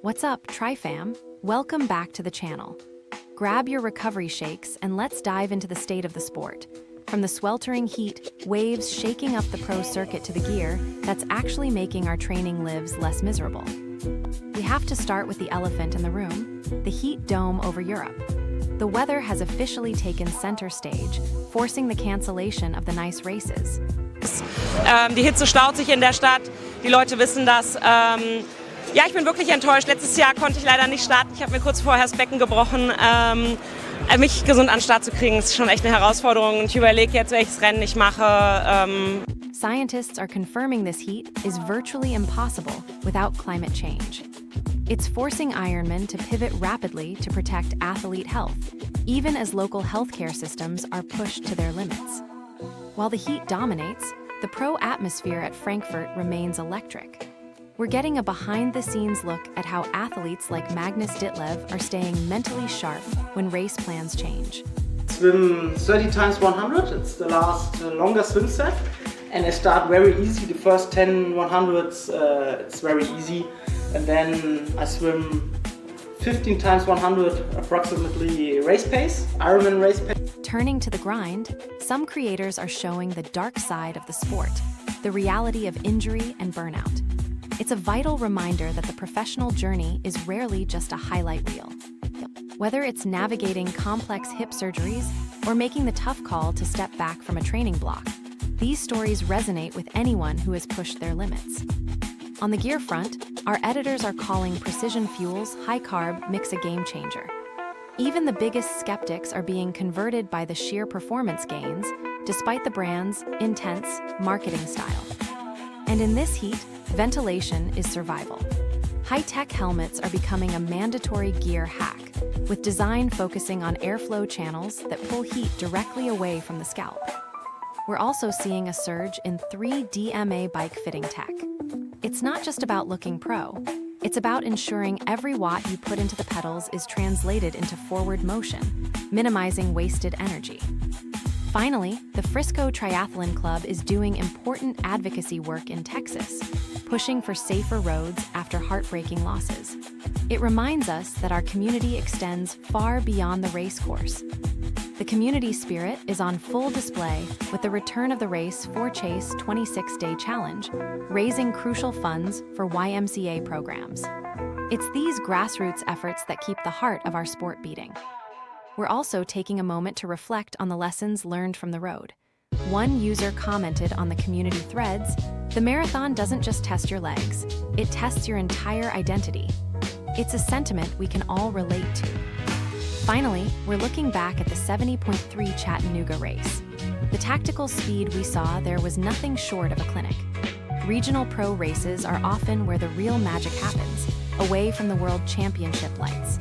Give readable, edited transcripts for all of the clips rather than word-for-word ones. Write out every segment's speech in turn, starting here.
What's up, TriFam? Welcome back to the channel. Grab your recovery shakes and let's dive into the state of the sport. From the sweltering heat, waves shaking up the pro circuit to the gear that's actually making our training lives less miserable. We have to start with the elephant in the room, the heat dome over Europe. The weather has officially taken center stage, forcing the cancellation of the nice races. Die Hitze staut sich in der Stadt, die Leute wissen das. Ja, ich bin wirklich enttäuscht. Letztes Jahr konnte ich leider nicht starten. Ich habe mir kurz vorher das Becken gebrochen. Mich gesund an den Start zu kriegen, ist schon echt eine Herausforderung. Und ich überlege jetzt, welches Rennen ich mache. Scientists are confirming this heat is virtually impossible without climate change. It's forcing Ironman to pivot rapidly to protect athlete health, even as local healthcare systems are pushed to their limits. While the heat dominates, the pro atmosphere at Frankfurt remains electric. We're getting a behind-the-scenes look at how athletes like Magnus Ditlev are staying mentally sharp when race plans change. Swim 30 times 100, it's the last longer swim set. And I start very easy, the first 10 100s, it's very easy. And then I swim 15 times 100, approximately race pace, Ironman race pace. Turning to the grind, some creators are showing the dark side of the sport, the reality of injury and burnout. It's a vital reminder that the professional journey is rarely just a highlight reel. Whether it's navigating complex hip surgeries or making the tough call to step back from a training block, these stories resonate with anyone who has pushed their limits. On the gear front, our editors are calling Precision Fuels high-carb mix a game changer. Even the biggest skeptics are being converted by the sheer performance gains, despite the brand's intense marketing style. And in this heat, ventilation is survival. High-tech helmets are becoming a mandatory gear hack, with design focusing on airflow channels that pull heat directly away from the scalp. We're also seeing a surge in 3DMA bike fitting tech. It's not just about looking pro, it's about ensuring every watt you put into the pedals is translated into forward motion, minimizing wasted energy. Finally, the Frisco Triathlon Club is doing important advocacy work in Texas, pushing for safer roads after heartbreaking losses. It reminds us that our community extends far beyond the race course. The community spirit is on full display with the return of the Race 4 Chase 26-Day Challenge, raising crucial funds for YMCA programs. It's these grassroots efforts that keep the heart of our sport beating. We're also taking a moment to reflect on the lessons learned from the road. One user commented on the community threads, "The marathon doesn't just test your legs, it tests your entire identity." It's a sentiment we can all relate to. Finally, we're looking back at the 70.3 Chattanooga race. The tactical speed we saw there was nothing short of a clinic. Regional pro races are often where the real magic happens, away from the World Championship lights.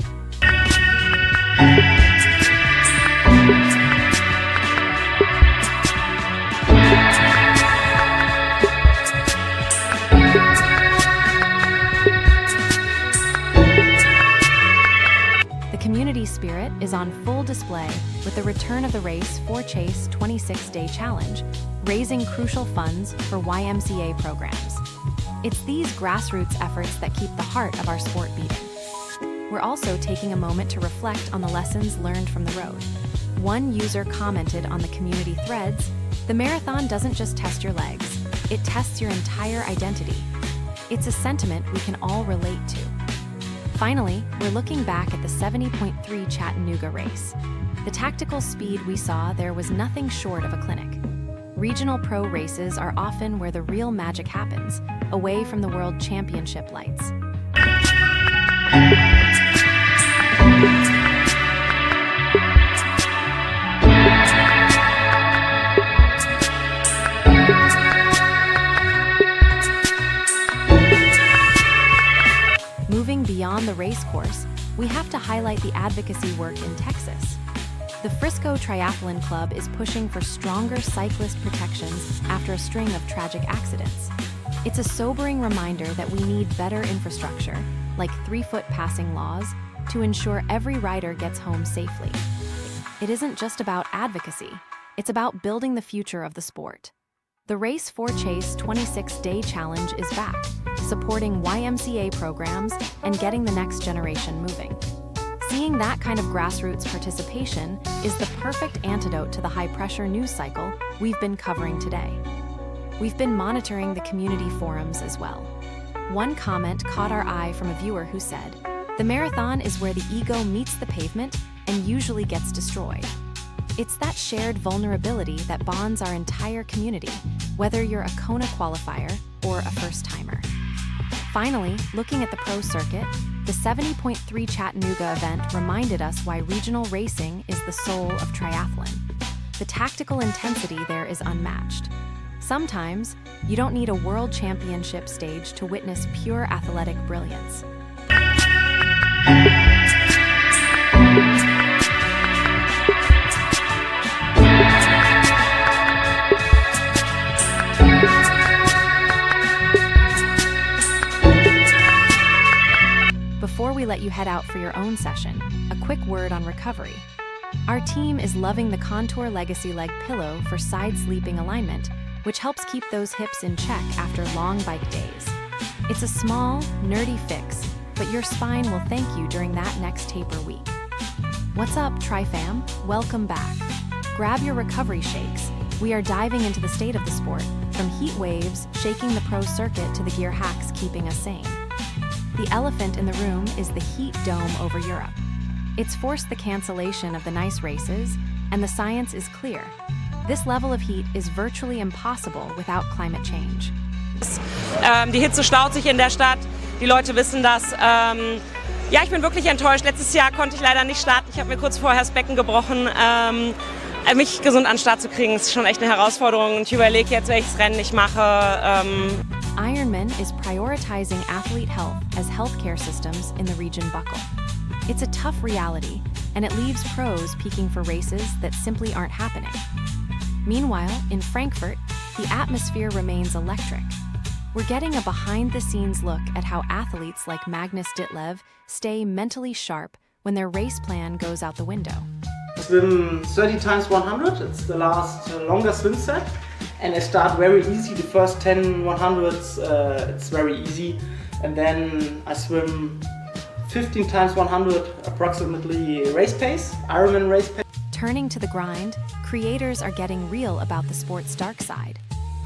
Community spirit is on full display with the return of the Race 4 Chase 26-Day Challenge, raising crucial funds for YMCA programs. It's these grassroots efforts that keep the heart of our sport beating. We're also taking a moment to reflect on the lessons learned from the road. One user commented on the community threads, "The marathon doesn't just test your legs, it tests your entire identity." It's a sentiment we can all relate to. Finally, we're looking back at the 70.3 Chattanooga race. The tactical speed we saw there was nothing short of a clinic. Regional pro races are often where the real magic happens, away from the World Championship lights. Moving beyond the race course, we have to highlight the advocacy work in Texas. The Frisco Triathlon Club is pushing for stronger cyclist protections after a string of tragic accidents. It's a sobering reminder that we need better infrastructure, like 3-foot passing laws, to ensure every rider gets home safely. It isn't just about advocacy, it's about building the future of the sport. The Race 4 Chase 26-Day Challenge is back, supporting YMCA programs, and getting the next generation moving. Seeing that kind of grassroots participation is the perfect antidote to the high-pressure news cycle we've been covering today. We've been monitoring the community forums as well. One comment caught our eye from a viewer who said, "The marathon is where the ego meets the pavement and usually gets destroyed." It's that shared vulnerability that bonds our entire community, whether you're a Kona qualifier or a first-timer. Finally, looking at the pro circuit, the 70.3 Chattanooga event reminded us why regional racing is the soul of triathlon. The tactical intensity there is unmatched. Sometimes, you don't need a world championship stage to witness pure athletic brilliance. Before we let you head out for your own session, a quick word on recovery. Our team is loving the Contour Legacy Leg Pillow for side sleeping alignment, which helps keep those hips in check after long bike days. It's a small, nerdy fix, but your spine will thank you during that next taper week. What's up, TriFam? Welcome back. Grab your recovery shakes. We are diving into the state of the sport, from heat waves shaking the pro circuit to the gear hacks keeping us sane. The elephant in the room is the heat dome over Europe. It's forced the cancellation of the nice races, and the science is clear. This level of heat is virtually impossible without climate change. Die Hitze staut sich in der Stadt, die Leute wissen das. Ja, ich bin wirklich enttäuscht. Letztes Jahr konnte ich leider nicht starten. Ich habe mir kurz vorher das Becken gebrochen. Mich gesund an den Start zu kriegen, ist schon echt eine Herausforderung. Und ich überlege jetzt, welches Rennen ich mache. Ironman is prioritizing athlete health as healthcare systems in the region buckle. It's a tough reality, and it leaves pros peaking for races that simply aren't happening. Meanwhile, in Frankfurt, the atmosphere remains electric. We're getting a behind-the-scenes look at how athletes like Magnus Ditlev stay mentally sharp when their race plan goes out the window. Swim 30 times 100, it's the last longer swim set. And I start very easy, the first 10 100s, it's very easy. And then I swim 15 times 100, approximately race pace, Ironman race pace. Turning to the grind, creators are getting real about the sport's dark side,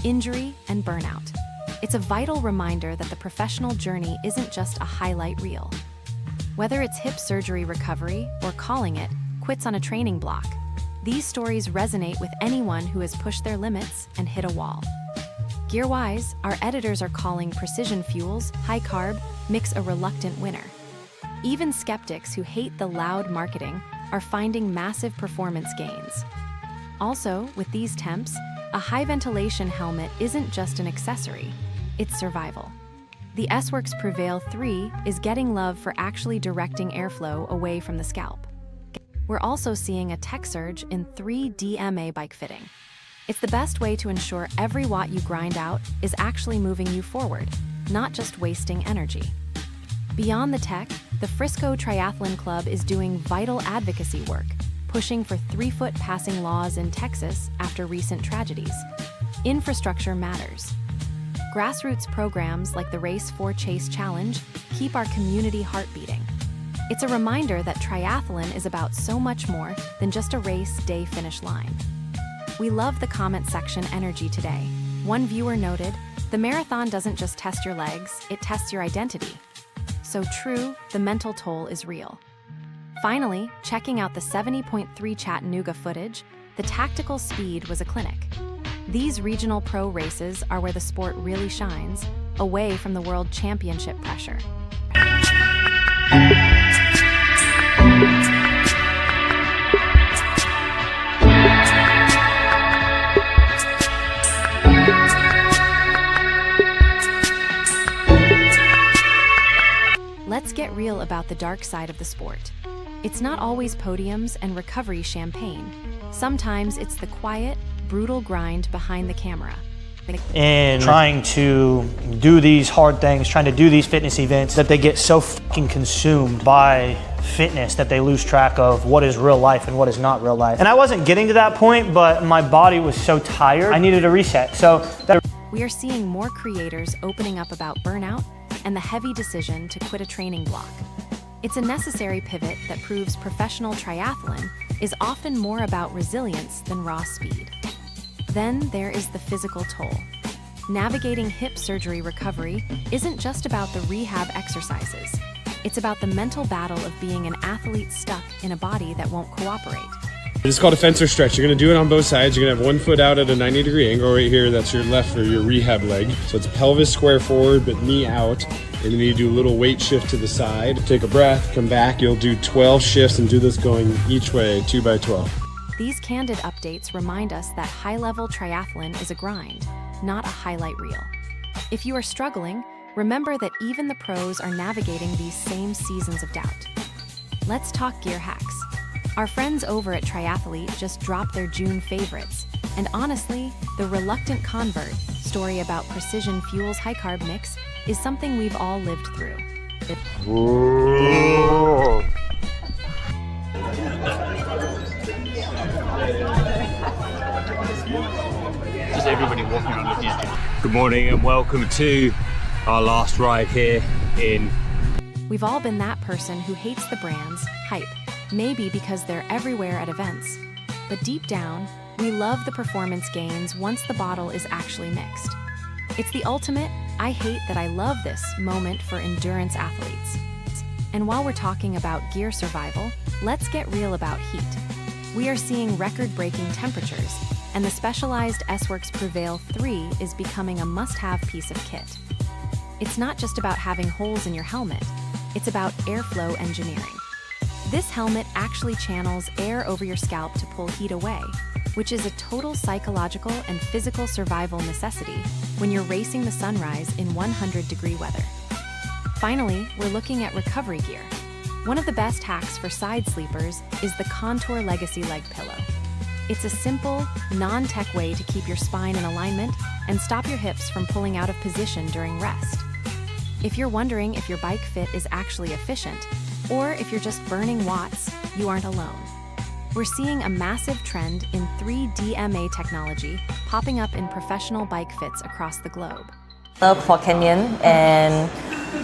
injury and burnout. It's a vital reminder that the professional journey isn't just a highlight reel. Whether it's hip surgery recovery or calling it quits on a training block, these stories resonate with anyone who has pushed their limits and hit a wall. Gear-wise, our editors are calling Precision Fuels high carb mix a reluctant winner. Even skeptics who hate the loud marketing are finding massive performance gains. Also, with these temps, a high ventilation helmet isn't just an accessory, it's survival. The S-Works Prevail 3 is getting love for actually directing airflow away from the scalp. We're also seeing a tech surge in 3DMA bike fitting. It's the best way to ensure every watt you grind out is actually moving you forward, not just wasting energy. Beyond the tech, the Frisco Triathlon Club is doing vital advocacy work, pushing for 3-foot passing laws in Texas after recent tragedies. Infrastructure matters. Grassroots programs like the Race 4 Chase Challenge keep our community heart beating. It's a reminder that triathlon is about so much more than just a race day finish line. We love the comment section energy today. One viewer noted, "The marathon doesn't just test your legs, it tests your identity." So true, the mental toll is real. Finally, checking out the 70.3 Chattanooga footage, the tactical speed was a clinic. These regional pro races are where the sport really shines, away from the world championship pressure. Let's get real about the dark side of the sport. It's not always podiums and recovery champagne. Sometimes it's the quiet, brutal grind behind the camera. And trying to do these hard things, trying to do these fitness events, that they get so fucking consumed by fitness that they lose track of what is real life and what is not real life. And I wasn't getting to that point, but my body was so tired, I needed a reset. So that we are seeing more creators opening up about burnout and the heavy decision to quit a training block. It's a necessary pivot that proves professional triathlon is often more about resilience than raw speed. Then there is the physical toll. Navigating hip surgery recovery isn't just about the rehab exercises. It's about the mental battle of being an athlete stuck in a body that won't cooperate. This is called a fencer stretch. You're going to do it on both sides. You're going to have one foot out at a 90-degree angle right here. That's your left or your rehab leg. So it's pelvis square forward, but knee out. And then you do a little weight shift to the side. Take a breath, come back. You'll do 12 shifts and do this going each way, 2 by 12. These candid updates remind us that high-level triathlon is a grind, not a highlight reel. If you are struggling, remember that even the pros are navigating these same seasons of doubt. Let's talk gear hacks. Our friends over at Triathlete just dropped their June favorites, and honestly, the reluctant convert story about Precision Fuels high-carb mix is something we've all lived through. Just everybody walking around looking at you. Good morning and welcome to our last ride here in... We've all been that person who hates the brand's hype, maybe because they're everywhere at events. But deep down, we love the performance gains once the bottle is actually mixed. It's the ultimate, I hate that I love this moment for endurance athletes. And while we're talking about gear survival, let's get real about heat. We are seeing record-breaking temperatures, and the specialized S-Works Prevail 3 is becoming a must-have piece of kit. It's not just about having holes in your helmet, it's about airflow engineering. This helmet actually channels air over your scalp to pull heat away, which is a total psychological and physical survival necessity when you're racing the sunrise in 100-degree weather. Finally, we're looking at recovery gear. One of the best hacks for side sleepers is the Contour Legacy Leg Pillow. It's a simple, non-tech way to keep your spine in alignment and stop your hips from pulling out of position during rest. If you're wondering if your bike fit is actually efficient, or if you're just burning watts, you aren't alone. We're seeing a massive trend in 3DMA technology popping up in professional bike fits across the globe. For Canyon, and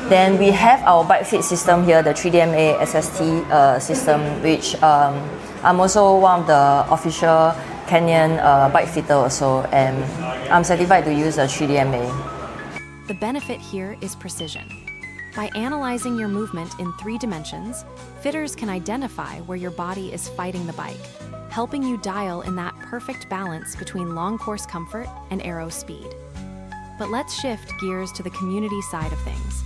then we have our bike fit system here, the 3DMA SST system, which I'm also one of the official Canyon bike fitter also, and I'm certified to use the 3DMA. The benefit here is precision. By analyzing your movement in 3 dimensions, fitters can identify where your body is fighting the bike, helping you dial in that perfect balance between long course comfort and aero speed. But let's shift gears to the community side of things.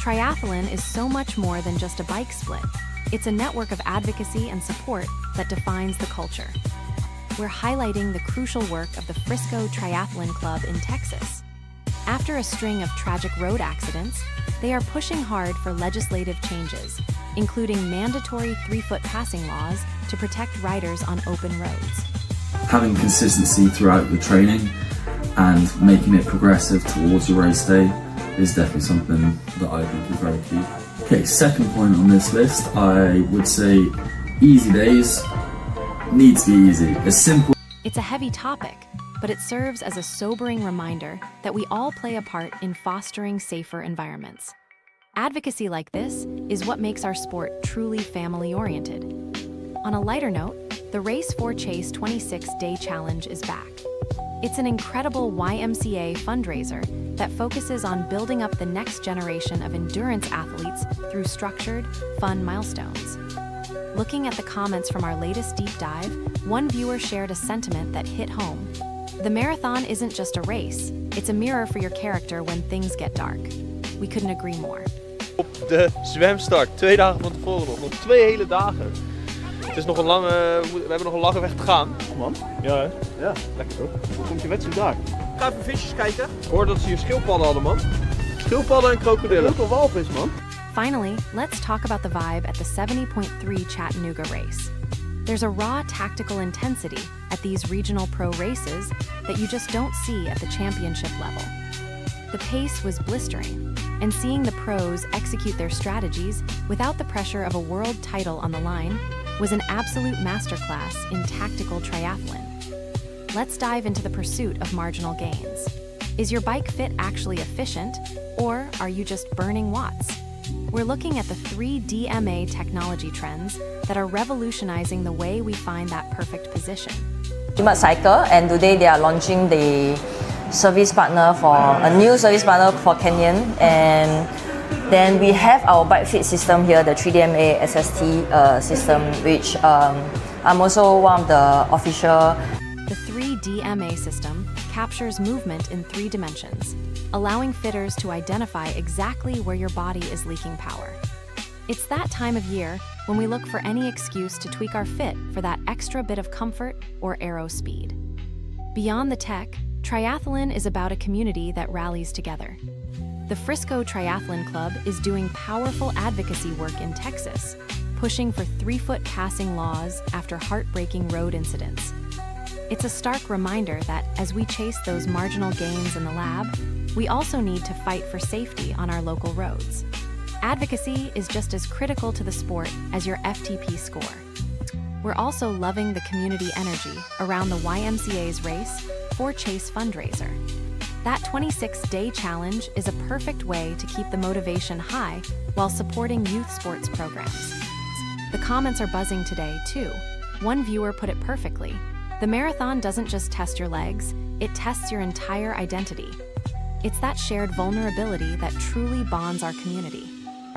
Triathlon is so much more than just a bike split. It's a network of advocacy and support that defines the culture. We're highlighting the crucial work of the Frisco Triathlon Club in Texas. After a string of tragic road accidents, they are pushing hard for legislative changes, including mandatory 3-foot passing laws to protect riders on open roads. Having consistency throughout the training and making it progressive towards your race day is definitely something that I think is very key. Okay, second point on this list, I would say easy days need to be easy. As simple. It's a heavy topic, but it serves as a sobering reminder that we all play a part in fostering safer environments. Advocacy like this is what makes our sport truly family-oriented. On a lighter note, the Race for Chase 26-Day Challenge is back. It's an incredible YMCA fundraiser that focuses on building up the next generation of endurance athletes through structured, fun milestones. Looking at the comments from our latest deep dive, one viewer shared a sentiment that hit home. The marathon isn't just a race, it's a mirror for your character when things get dark. We couldn't agree more. Op de zwemstart, 2 dagen van tevoren nog 2 hele dagen. Het is nog een lange, we hebben nog een lange weg te gaan. Oh man. Ja, hè? Ja, lekker toch? Hoe komt je wedstrijd daar? Ga even visjes kijken. Ik hoor dat ze hier schildpadden hadden, man. Schildpadden en krokodillen. Ook een walvis, man. Finally, let's talk about the vibe at the 70.3 Chattanooga race. There's a raw tactical intensity at these regional pro races that you just don't see at the championship level. The pace was blistering, and seeing the pros execute their strategies without the pressure of a world title on the line was an absolute masterclass in tactical triathlon. Let's dive into the pursuit of marginal gains. Is your bike fit actually efficient, or are you just burning watts? We're looking at the 3 DMA technology trends that are revolutionizing the way we find that perfect position. Ultimate Cycle, and today they are launching the service partner for a new service partner for Canyon, and then we have our bike fit system here, the 3DMA SST system, which I'm also one of the official. The 3DMA system captures movement in 3 dimensions, allowing fitters to identify exactly where your body is leaking power. It's that time of year when we look for any excuse to tweak our fit for that extra bit of comfort or aero speed. Beyond the tech, triathlon is about a community that rallies together. The Frisco Triathlon Club is doing powerful advocacy work in Texas, pushing for 3-foot passing laws after heartbreaking road incidents. It's a stark reminder that as we chase those marginal gains in the lab, we also need to fight for safety on our local roads. Advocacy is just as critical to the sport as your FTP score. We're also loving the community energy around the YMCA's race for Chase fundraiser. That 26-day challenge is a perfect way to keep the motivation high while supporting youth sports programs. The comments are buzzing today, too. One viewer put it perfectly. The marathon doesn't just test your legs, it tests your entire identity. It's that shared vulnerability that truly bonds our community.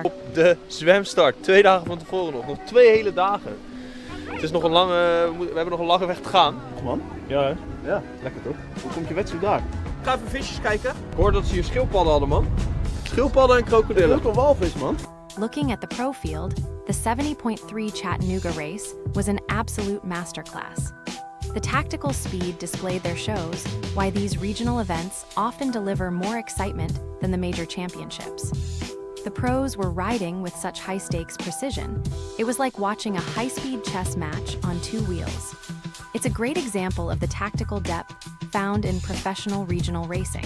Op de zwemstart, 2 dagen van tevoren nog 2 hele dagen. Het is nog een lange, we hebben nog een lange weg te gaan. Man? Ja hè? Ja, lekker toch? Hoe komt je wedstrijd daar? Ik ga even visjes kijken. Ik hoorde dat ze hier schildpadden hadden, man. Schildpadden en krokodillen. Dat is ook een walvis, man. Looking at the pro field, the 70.3 Chattanooga race was an absolute masterclass. The tactical speed displayed there shows why these regional events often deliver more excitement than the major championships. The pros were riding with such high-stakes precision. It was like watching a high-speed chess match on 2 wheels. It's a great example of the tactical depth found in professional regional racing.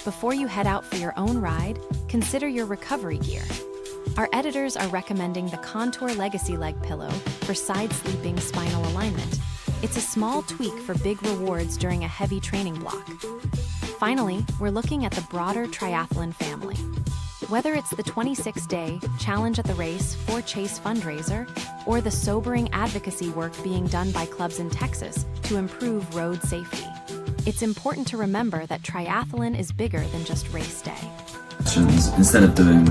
Before you head out for your own ride, consider your recovery gear. Our editors are recommending the Contour Legacy Leg Pillow for side-sleeping spinal alignment. It's a small tweak for big rewards during a heavy training block. Finally, we're looking at the broader triathlon family. Whether it's the 26-day challenge at the race for Chase fundraiser, or the sobering advocacy work being done by clubs in Texas to improve road safety, it's important to remember that triathlon is bigger than just race day. Instead of doing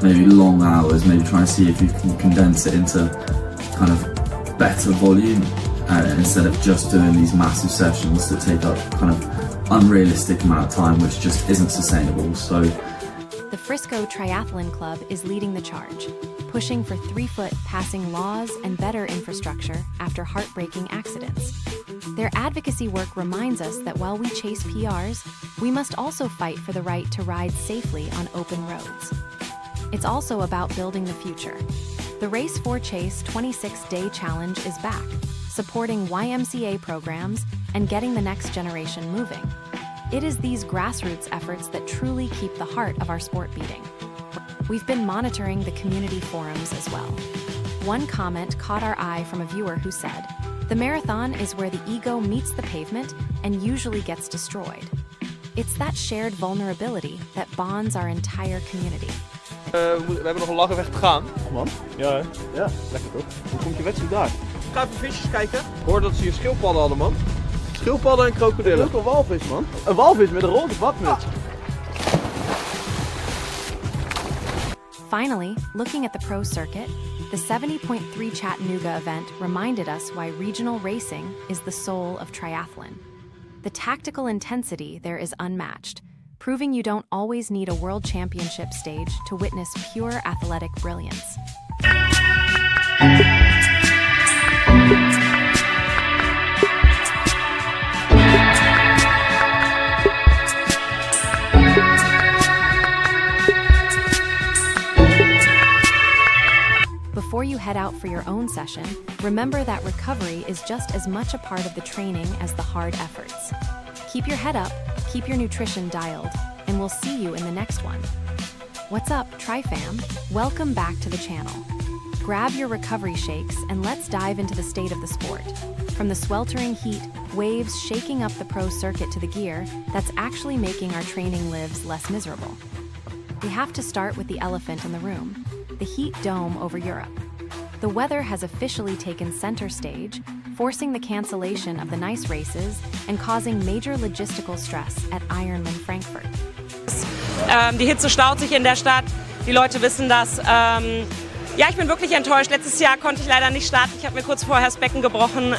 maybe long hours, maybe try and see if you can condense it into kind of better volume instead of just doing these massive sessions that take up kind of unrealistic amount of time, which just isn't sustainable. So the Frisco Triathlon Club is leading the charge, pushing for 3-foot passing laws and better infrastructure after heartbreaking accidents. Their advocacy work reminds us that while we chase PRs, we must also fight for the right to ride safely on open roads. It's also about building the future. The Race for Chase 26-Day Challenge is back, supporting YMCA programs and getting the next generation moving. It is these grassroots efforts that truly keep the heart of our sport beating. We've been monitoring the community forums as well. One comment caught our eye from a viewer who said, "The marathon is where the ego meets the pavement and usually gets destroyed." It's that shared vulnerability that bonds our entire community. We hebben nog een lange weg te gaan. Man? Ja hè? Ja, lekker toch? Hoe komt je wedstrijd daar? Ik ga even visjes kijken. Ik hoorde dat ze hier schildpadden hadden, man. Schildpadden en krokodillen. Dat is ook een walvis, man. Een walvis met een rode badmuts. Finally, looking at the pro circuit, the 70.3 Chattanooga event reminded us why regional racing is the soul of triathlon. The tactical intensity there is unmatched, proving you don't always need a world championship stage to witness pure athletic brilliance. Before you head out for your own session, remember that recovery is just as much a part of the training as the hard efforts. Keep your head up, keep your nutrition dialed, and we'll see you in the next one. What's up, TriFam? Welcome back to the channel. Grab your recovery shakes and let's dive into the state of the sport. From the sweltering heat, waves shaking up the pro circuit to the gear that's actually making our training lives less miserable. We have to start with the elephant in the room, the heat dome over Europe. The weather has officially taken center stage, forcing the cancellation of the nice races and causing major logistical stress at Ironman Frankfurt. Die Hitze staut sich in der Stadt, die Leute wissen das. Ja, ich bin wirklich enttäuscht. Letztes Jahr konnte ich leider nicht starten. Ich habe mir kurz vorher das Becken gebrochen.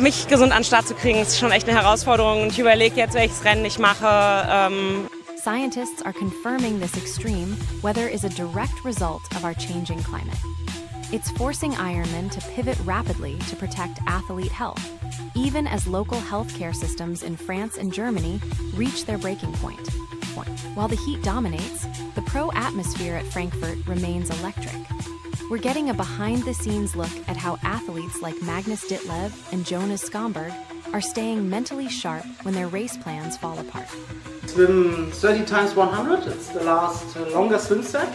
Mich gesund an den Start zu kriegen, ist schon echt eine Herausforderung. Und ich überlege jetzt, welches Rennen ich mache. Scientists are confirming this extreme weather is a direct result of our changing climate. It's forcing Ironman to pivot rapidly to protect athlete health, even as local healthcare systems in France and Germany reach their breaking point. While the heat dominates, the pro atmosphere at Frankfurt remains electric. We're getting a behind-the-scenes look at how athletes like Magnus Ditlev and Jonas Skomberg are staying mentally sharp when their race plans fall apart. Swim 30 times 100, it's the last longer swim set.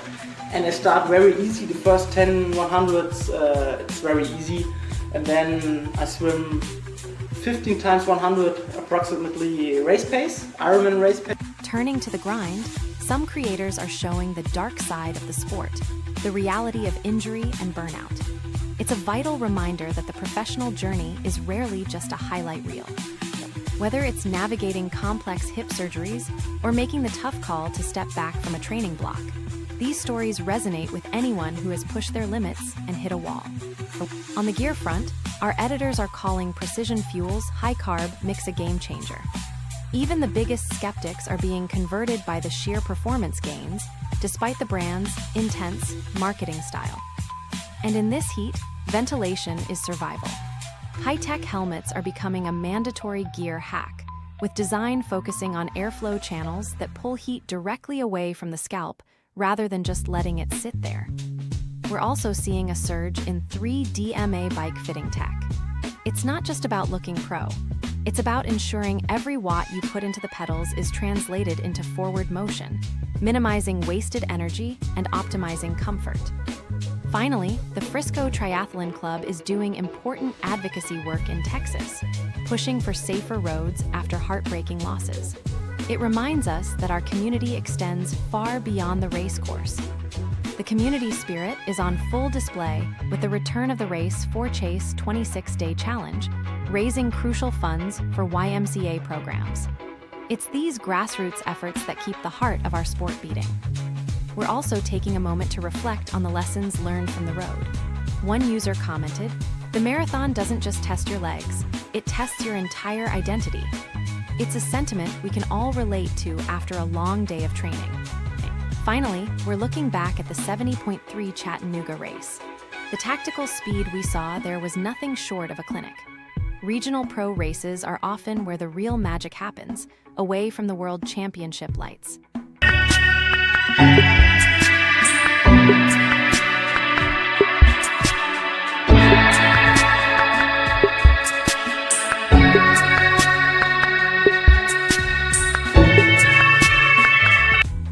And I start very easy, the first 10 100s, it's very easy. And then I swim 15 times 100, approximately race pace, Ironman race pace. Turning to the grind, some creators are showing the dark side of the sport, the reality of injury and burnout. It's a vital reminder that the professional journey is rarely just a highlight reel. Whether it's navigating complex hip surgeries or making the tough call to step back from a training block, these stories resonate with anyone who has pushed their limits and hit a wall. On the gear front, our editors are calling Precision Fuels high-carb mix a game changer. Even the biggest skeptics are being converted by the sheer performance gains, despite the brand's intense marketing style. And in this heat, ventilation is survival. High-tech helmets are becoming a mandatory gear hack, with design focusing on airflow channels that pull heat directly away from the scalp rather than just letting it sit there. We're also seeing a surge in 3DMA bike fitting tech. It's not just about looking pro. It's about ensuring every watt you put into the pedals is translated into forward motion, minimizing wasted energy and optimizing comfort. Finally, the Frisco Triathlon Club is doing important advocacy work in Texas, pushing for safer roads after heartbreaking losses. It reminds us that our community extends far beyond the race course. The community spirit is on full display with the return of the Race for Chase 26-Day Challenge, raising crucial funds for YMCA programs. It's these grassroots efforts that keep the heart of our sport beating. We're also taking a moment to reflect on the lessons learned from the road. One user commented, "The marathon doesn't just test your legs, it tests your entire identity." It's a sentiment we can all relate to after a long day of training. Finally, we're looking back at the 70.3 Chattanooga race. The tactical speed we saw there was nothing short of a clinic. Regional pro races are often where the real magic happens, away from the World Championship lights.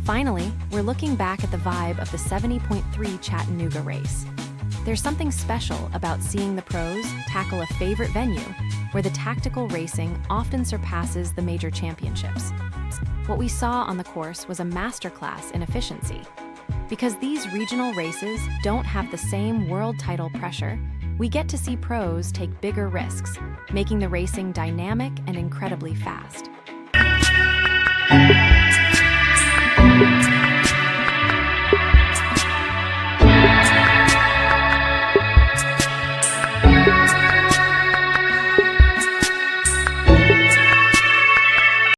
Finally, we're looking back at the vibe of the 70.3 Chattanooga race. There's something special about seeing the pros tackle a favorite venue where the tactical racing often surpasses the major championships. What we saw on the course was a masterclass in efficiency. Because these regional races don't have the same world title pressure, we get to see pros take bigger risks, making the racing dynamic and incredibly fast.